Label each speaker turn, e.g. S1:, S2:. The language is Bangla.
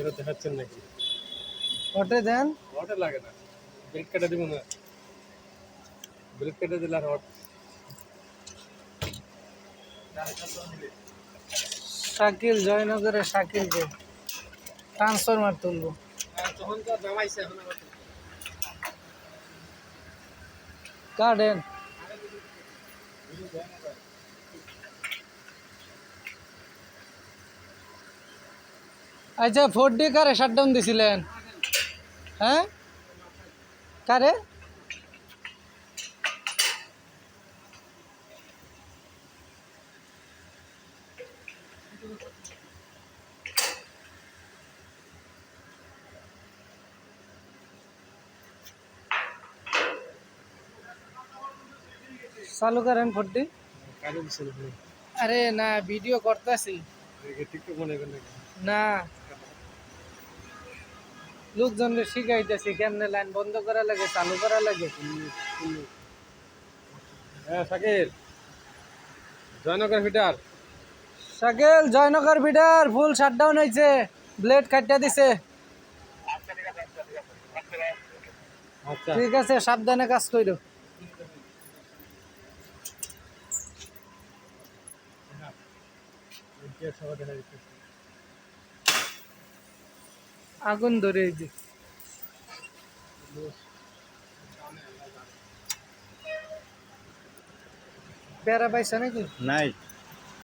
S1: এরা দেখাচ্ছেন নাকি?
S2: হটে দেন,
S1: হটে লাগে না, বেল্ট কেটে দিব না, বেল্ট কেটে দিলে আর হট।
S2: শাকিল জয়নগরের শাকিলকে ট্রান্সফরমার তুলবো।
S1: তখন তো নামাইছে, এখন আবার
S2: কাটেন। আচ্ছা 4D কারে শাটডাউন দিছিলেন? হ্যাঁ কারে? চালু করেন 4D।
S1: কাজে দিচ্ছিল
S2: আরে না, ভিডিও করতেছি
S1: টিকটক মনে করেন নাকি?
S2: না, লোকজনকে শিখাইতেছি কেমনে লাইন বন্ধ করা লাগে, চালু করা লাগে।
S1: হ্যাঁ শাকিল, জয়নগর ফিটার।
S2: শাকিল জয়নগর বিডার ফুল শাটডাউন হয়েছে, ব্লেড কাটিয়ে দিছে।
S1: আচ্ছা
S2: ঠিক আছে, সাবধানে কাজ করো। আগুন ধরে এই যে প্যারা পাইছে নাকি?
S1: নাই।